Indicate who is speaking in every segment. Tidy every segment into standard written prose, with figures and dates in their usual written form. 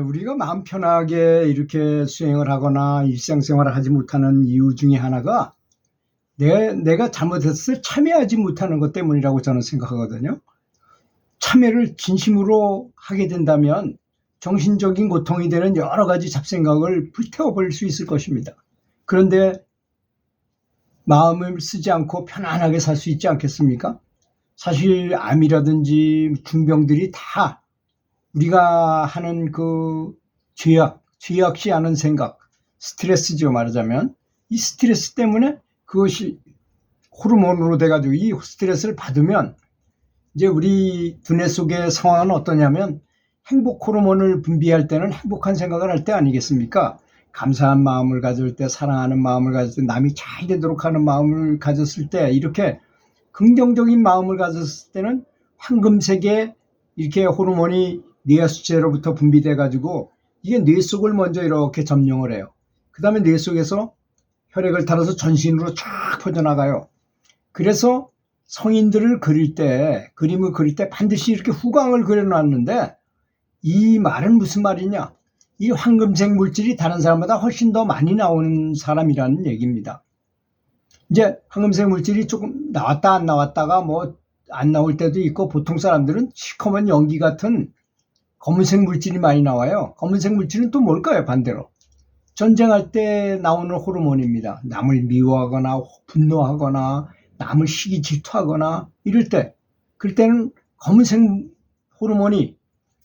Speaker 1: 우리가 마음 편하게 이렇게 수행을 하거나 일상생활을 하지 못하는 이유 중에 하나가 내가 잘못했을 때 참여하지 못하는 것 때문이라고 저는 생각하거든요. 참여를 진심으로 하게 된다면 정신적인 고통이 되는 여러 가지 잡생각을 불태워버릴 수 있을 것입니다. 그런데 마음을 쓰지 않고 편안하게 살 수 있지 않겠습니까? 사실 암이라든지 중병들이 다 우리가 하는 그 죄악시 않은 생각, 스트레스죠 말하자면. 이 스트레스 때문에 그것이 호르몬으로 돼가지고 이 스트레스를 받으면 이제 우리 두뇌 속의 상황은 어떠냐면 행복 호르몬을 분비할 때는 행복한 생각을 할 때 아니겠습니까? 감사한 마음을 가질 때, 사랑하는 마음을 가질 때, 남이 잘 되도록 하는 마음을 가졌을 때, 이렇게 긍정적인 마음을 가졌을 때는 황금색의 이렇게 호르몬이 뇌하수체로부터 분비돼 가지고 이게 뇌 속을 먼저 이렇게 점령을 해요. 그 다음에 뇌 속에서 혈액을 타러서 전신으로 쫙 퍼져나가요. 그래서 성인들을 그림을 그릴 때 반드시 이렇게 후광을 그려놨는데, 이 말은 무슨 말이냐? 이 황금색 물질이 다른 사람보다 훨씬 더 많이 나오는 사람이라는 얘기입니다. 이제 황금색 물질이 조금 나왔다 안 나왔다가 뭐 안 나올 때도 있고, 보통 사람들은 시커먼 연기 같은 검은색 물질이 많이 나와요. 검은색 물질은 또 뭘까요? 반대로 전쟁할 때 나오는 호르몬입니다. 남을 미워하거나 분노하거나 남을 시기 질투하거나 이럴 때, 그럴 때는 검은색 호르몬이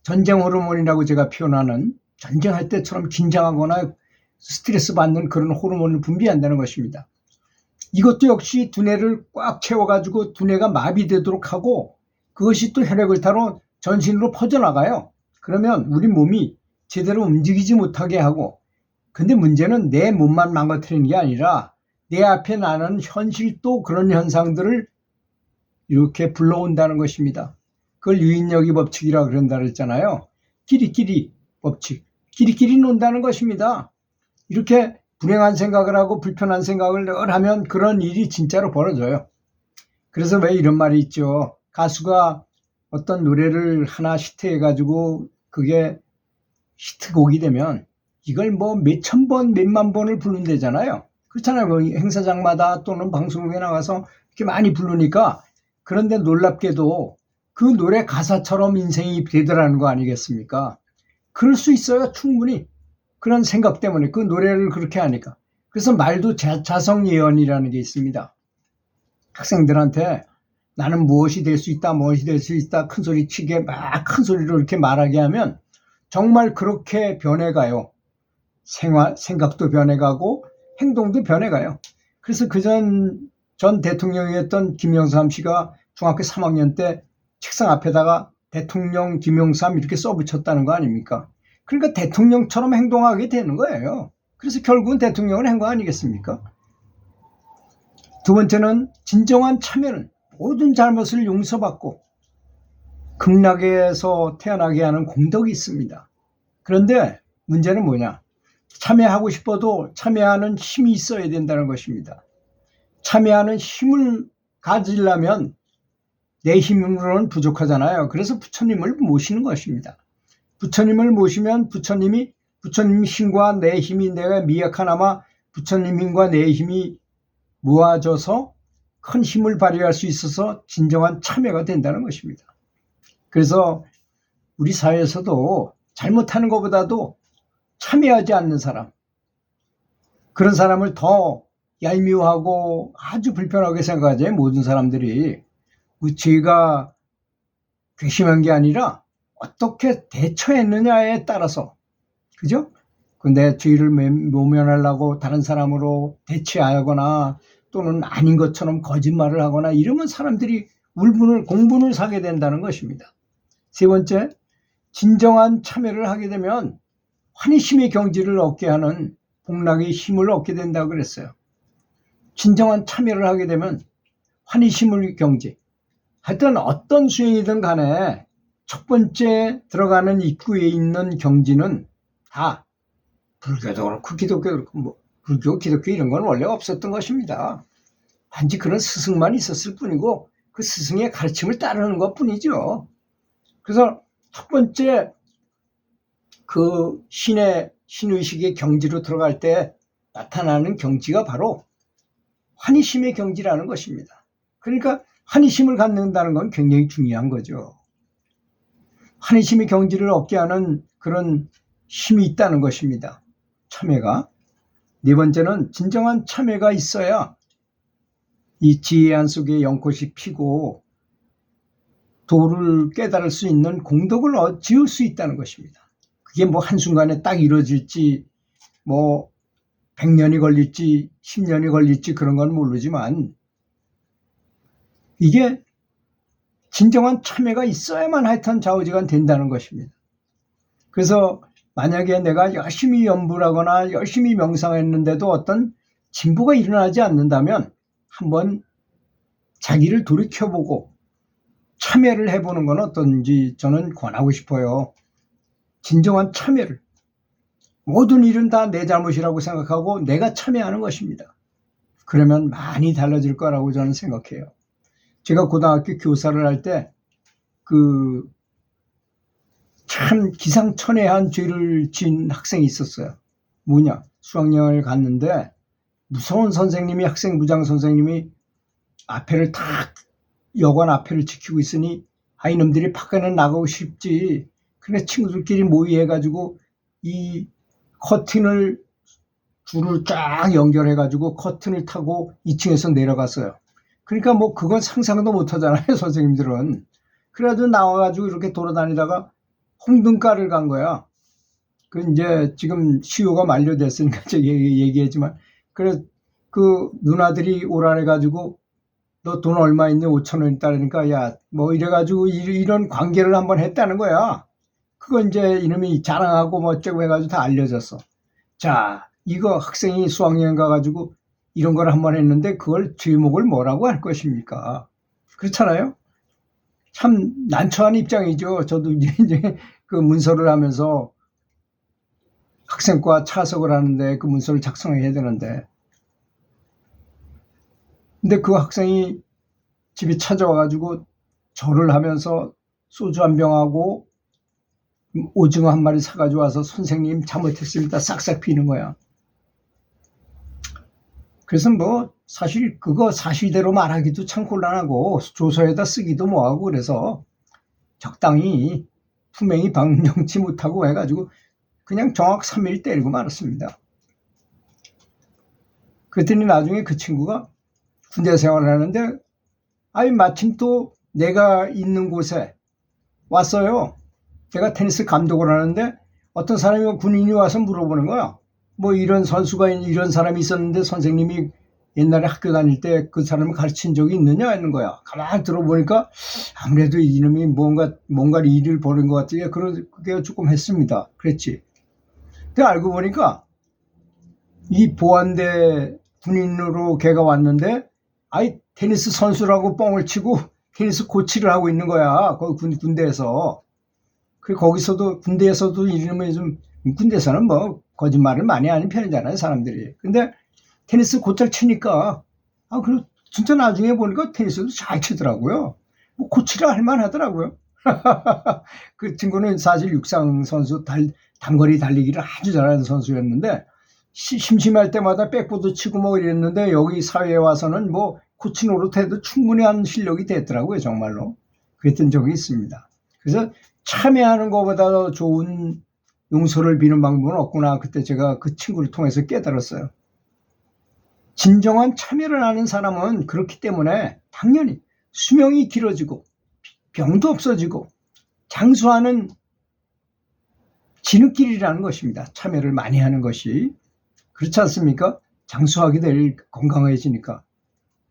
Speaker 1: 전쟁 호르몬이라고 제가 표현하는, 전쟁할 때처럼 긴장하거나 스트레스 받는 그런 호르몬을 분비한다는 것입니다. 이것도 역시 두뇌를 꽉 채워가지고 두뇌가 마비되도록 하고, 그것이 또 혈액을 타러 전신으로 퍼져나가요. 그러면 우리 몸이 제대로 움직이지 못하게 하고, 근데 문제는 내 몸만 망가뜨리는 게 아니라 내 앞에 나는 현실도 그런 현상들을 이렇게 불러온다는 것입니다. 그걸 유인여기 법칙이라고 그런다 그랬잖아요. 끼리끼리 법칙, 끼리끼리 논다는 것입니다. 이렇게 불행한 생각을 하고 불편한 생각을 늘 하면 그런 일이 진짜로 벌어져요. 그래서 왜 이런 말이 있죠. 가수가 어떤 노래를 하나 히트해가지고 그게 히트곡이 되면 이걸 뭐 몇천 번, 몇만 번을 부른대잖아요. 그렇잖아요. 뭐 행사장마다 또는 방송국에 나가서 이렇게 많이 부르니까. 그런데 놀랍게도 그 노래 가사처럼 인생이 되더라는 거 아니겠습니까? 그럴 수 있어요. 충분히. 그런 생각 때문에 그 노래를 그렇게 하니까. 그래서 말도 자성 예언이라는 게 있습니다. 학생들한테 나는 무엇이 될 수 있다, 무엇이 될 수 있다 큰 소리 치게 막 큰 소리로 이렇게 말하게 하면 정말 그렇게 변해가요. 생각도 변해가고 행동도 변해가요. 그래서 전 대통령이었던 김영삼 씨가 중학교 3학년 때 책상 앞에다가 대통령 김영삼 이렇게 써붙였다는 거 아닙니까? 그러니까 대통령처럼 행동하게 되는 거예요. 그래서 결국은 대통령은 한 거 아니겠습니까? 두 번째는 진정한 참여는 모든 잘못을 용서받고 극락에서 태어나게 하는 공덕이 있습니다. 그런데 문제는 뭐냐? 참여하고 싶어도 참여하는 힘이 있어야 된다는 것입니다. 참여하는 힘을 가지려면 내 힘으로는 부족하잖아요. 그래서 부처님을 모시는 것입니다. 부처님을 모시면 부처님 힘과 내 힘이, 내가 미약하나마 부처님 힘과 내 힘이 모아져서 큰 힘을 발휘할 수 있어서 진정한 참여가 된다는 것입니다. 그래서 우리 사회에서도 잘못하는 것보다도 참여하지 않는 사람, 그런 사람을 더 얄미워하고 아주 불편하게 생각하죠. 모든 사람들이. 죄가 괘씸한 게 아니라 어떻게 대처했느냐에 따라서, 그죠? 내 죄를 모면하려고 다른 사람으로 대체하거나 또는 아닌 것처럼 거짓말을 하거나 이러면 사람들이 공분을 사게 된다는 것입니다. 세 번째, 진정한 참여를 하게 되면 환희심의 경지를 얻게 하는 복락의 힘을 얻게 된다고 그랬어요. 진정한 참여를 하게 되면 환희심의 경지. 하여튼 어떤 수행이든 간에 첫 번째 들어가는 입구에 있는 경지는 다 불교도 그렇고 기독교도 그렇고 뭐 불교, 기독교 이런 건 원래 없었던 것입니다. 단지 그런 스승만 있었을 뿐이고 그 스승의 가르침을 따르는 것 뿐이죠. 그래서 첫 번째 그 신의식의 경지로 들어갈 때 나타나는 경지가 바로 환희심의 경지라는 것입니다. 그러니까 환희심을 갖는다는 건 굉장히 중요한 거죠. 환희심의 경지를 얻게 하는 그런 힘이 있다는 것입니다. 참회가. 네 번째는 진정한 참회가 있어야 이 지혜안 속에 연꽃이 피고 도를 깨달을 수 있는 공덕을 지을 수 있다는 것입니다. 그게 뭐 한순간에 딱 이루어질지 뭐 100년이 걸릴지 10년이 걸릴지 그런 건 모르지만 이게 진정한 참회가 있어야만 하여튼 좌우지간 된다는 것입니다. 그래서 만약에 내가 열심히 연불 하거나 열심히 명상했는데도 어떤 진보가 일어나지 않는다면 한번 자기를 돌이켜보고 참회를 해보는 건 어떤지 저는 권하고 싶어요. 진정한 참회를. 모든 일은 다 내 잘못이라고 생각하고 내가 참회하는 것입니다. 그러면 많이 달라질 거라고 저는 생각해요. 제가 고등학교 교사를 할 때 참 기상천외한 죄를 지은 학생이 있었어요. 뭐냐? 수학여행을 갔는데 무서운 선생님이 학생부장 선생님이 앞에를 탁 여관 앞에를 지키고 있으니 이놈들이 밖에는 나가고 싶지. 그래 친구들끼리 모의해가지고 이 커튼을 줄을 쫙 연결해가지고 커튼을 타고 2층에서 내려갔어요. 그러니까 뭐 그건 상상도 못하잖아요 선생님들은. 그래도 나와가지고 이렇게 돌아다니다가 홍등가를 간 거야. 그 이제 지금 시효가 만료됐으니까 제가 얘기했지만 그래 그 누나들이 오라래가지고 너 돈 얼마 있니? 5,000원 있다니까 야 뭐 이래가지고 이런 관계를 한번 했다는 거야. 그거 이제 이놈이 자랑하고 뭐 어쩌고 해가지고 다 알려졌어. 자 이거 학생이 수학여행 가가지고 이런 걸 한번 했는데 그걸 제목을 뭐라고 할 것입니까? 그렇잖아요. 참 난처한 입장이죠. 저도 이제 그 문서를 하면서 학생과 차석을 하는데 그 문서를 작성해야 되는데 근데 그 학생이 집에 찾아와가지고 절을 하면서 소주 한 병하고 오징어 한 마리 사가지고 와서 선생님 잘못했습니다 싹싹 비는 거야. 그래서 뭐 사실 그거 사실대로 말하기도 참 곤란하고 조서에다 쓰기도 뭐하고 그래서 적당히 품행이 방정치 못하고 해가지고 그냥 정확 3일 때리고 말았습니다. 그랬더니 나중에 그 친구가 군대 생활을 하는데 마침 또 내가 있는 곳에 왔어요. 제가 테니스 감독을 하는데 어떤 사람이 군인이 와서 물어보는 거야. 뭐 이런 선수가 이런 사람이 있었는데 선생님이 옛날에 학교 다닐 때 그 사람을 가르친 적이 있느냐 하는 거야. 가만히 들어보니까 아무래도 이놈이 뭔가 일을 벌인 것 같아요. 그게 조금 했습니다. 그랬지. 근데 알고 보니까 이 보안대 군인으로 걔가 왔는데 테니스 선수라고 뻥을 치고 테니스 코치를 하고 있는 거야. 거기 군대에서. 그리고 거기서도 군대에서도 이름이 좀 군대에서는 뭐 거짓말을 많이 하는 편이잖아요 사람들이. 근데 테니스 곧잘 치니까 그리고 진짜 나중에 보니까 테니스도 잘 치더라고요. 뭐 코치라 할 만하더라고요. 그 친구는 사실 육상 선수 단거리 달리기를 아주 잘하는 선수였는데 심심할 때마다 백보드 치고 뭐 이랬는데 여기 사회에 와서는 뭐 코치 노릇해도 충분히 한 실력이 됐더라고요 정말로. 그랬던 적이 있습니다. 그래서 참여하는 것보다 더 좋은 용서를 비는 방법은 없구나. 그때 제가 그 친구를 통해서 깨달았어요. 진정한 참여를 하는 사람은 그렇기 때문에 당연히 수명이 길어지고 병도 없어지고 장수하는 지름길이라는 것입니다. 참여를 많이 하는 것이. 그렇지 않습니까? 장수하게 될 건강해지니까.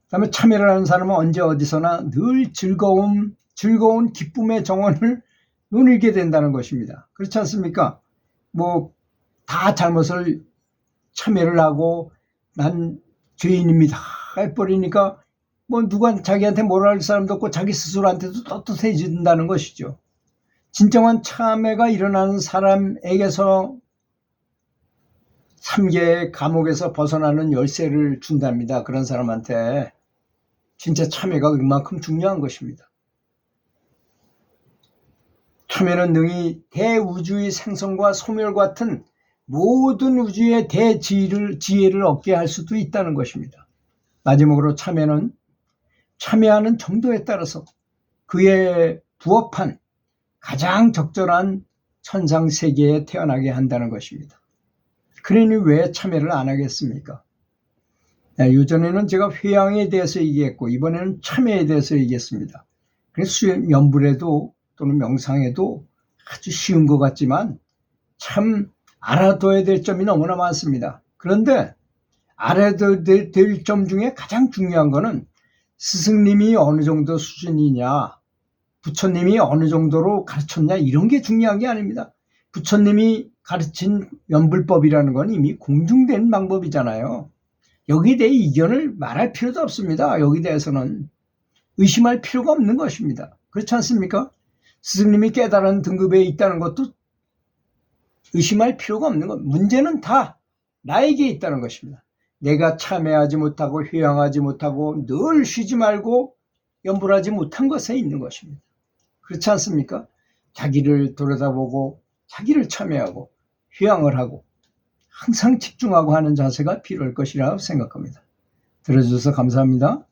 Speaker 1: 그다음에 참여를 하는 사람은 언제 어디서나 늘 즐거운 기쁨의 정원을 누리게 된다는 것입니다. 그렇지 않습니까? 뭐 다 잘못을 참여를 하고 난 죄인입니다 해버리니까 뭐 누가 자기한테 뭐라 할 사람도 없고 자기 스스로한테도 떳떳해진다는 것이죠. 진정한 참회가 일어나는 사람에게서 3개의 감옥에서 벗어나는 열쇠를 준답니다. 그런 사람한테 진짜 참회가 그만큼 중요한 것입니다. 참여는 능히 대우주의 생성과 소멸 같은 모든 우주의 지혜를 얻게 할 수도 있다는 것입니다. 마지막으로 참여는 참여하는 정도에 따라서 그에 부합한 가장 적절한 천상세계에 태어나게 한다는 것입니다. 그러니 왜 참여를 안 하겠습니까? 예전에는 제가 회양에 대해서 얘기했고 이번에는 참여에 대해서 얘기했습니다. 그래서 연불에도 또는 명상에도 아주 쉬운 것 같지만 참 알아둬야 될 점이 너무나 많습니다. 그런데 알아둬야 될 점 중에 가장 중요한 거는 스승님이 어느 정도 수준이냐, 부처님이 어느 정도로 가르쳤냐 이런 게 중요한 게 아닙니다. 부처님이 가르친 연불법이라는 건 이미 공중된 방법이잖아요. 여기에 대해 이견을 말할 필요도 없습니다. 여기에 대해서는 의심할 필요가 없는 것입니다. 그렇지 않습니까? 스승님이 깨달은 등급에 있다는 것도 의심할 필요가 없는 것. 문제는 다 나에게 있다는 것입니다. 내가 참여하지 못하고 회양하지 못하고 늘 쉬지 말고 연불하지 못한 것에 있는 것입니다. 그렇지 않습니까? 자기를 돌아다보고 자기를 참여하고 회양을 하고 항상 집중하고 하는 자세가 필요할 것이라고 생각합니다. 들어주셔서 감사합니다.